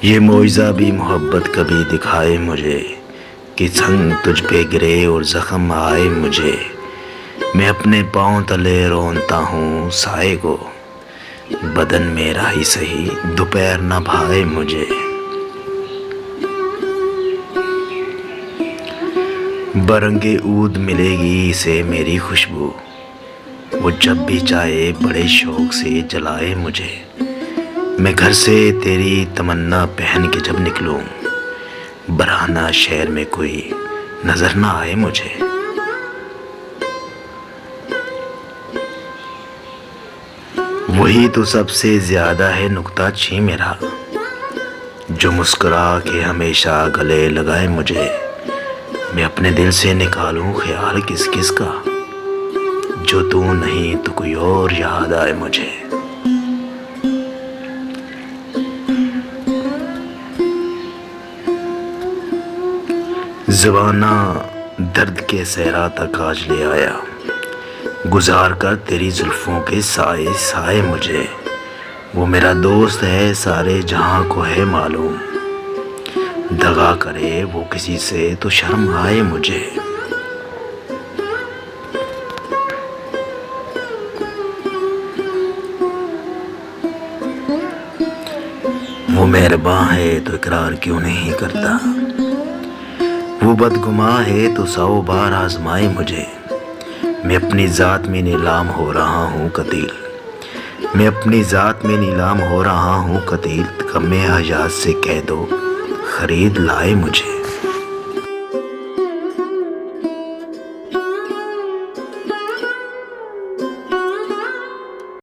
ये मुआजिज़ा भी मोहब्बत कभी दिखाए मुझे कि संग तुझ पे गिरे और ज़ख्म आए मुझे। मैं अपने पाँव तले रोनता हूँ साए को, बदन मेरा ही सही दोपहर न भाए मुझे। बरंगे ऊद मिलेगी इसे मेरी खुशबू, वो जब भी चाहे बड़े शौक़ से जलाए मुझे। मैं घर से तेरी तमन्ना पहन के जब निकलूं, बरहाना शहर में कोई नजर ना आए मुझे। वही तो सबसे ज्यादा है नुक्ता छी मेरा, जो मुस्कुरा के हमेशा गले लगाए मुझे। मैं अपने दिल से निकालूं ख्याल किस किस का, जो तू नहीं तो कोई और याद आए मुझे। ज़माना दर्द के सहरा तक आज ले आया, गुजार कर तेरी जुल्फ़ों के साए साए मुझे। वो मेरा दोस्त है सारे जहां को है मालूम, दगा करे वो किसी से तो शर्म आए मुझे। वो मेहरबान है तो इकरार क्यों नहीं करता, वो बदगुमां है तो 100 बार आजमाए मुझे। मैं अपनी ज़ात में नीलाम हो रहा हूँ कतील, मैं अपनी ज़ात में नीलाम हो रहा हूँ कतील। गमे हयात से कह दो खरीद लाए मुझे।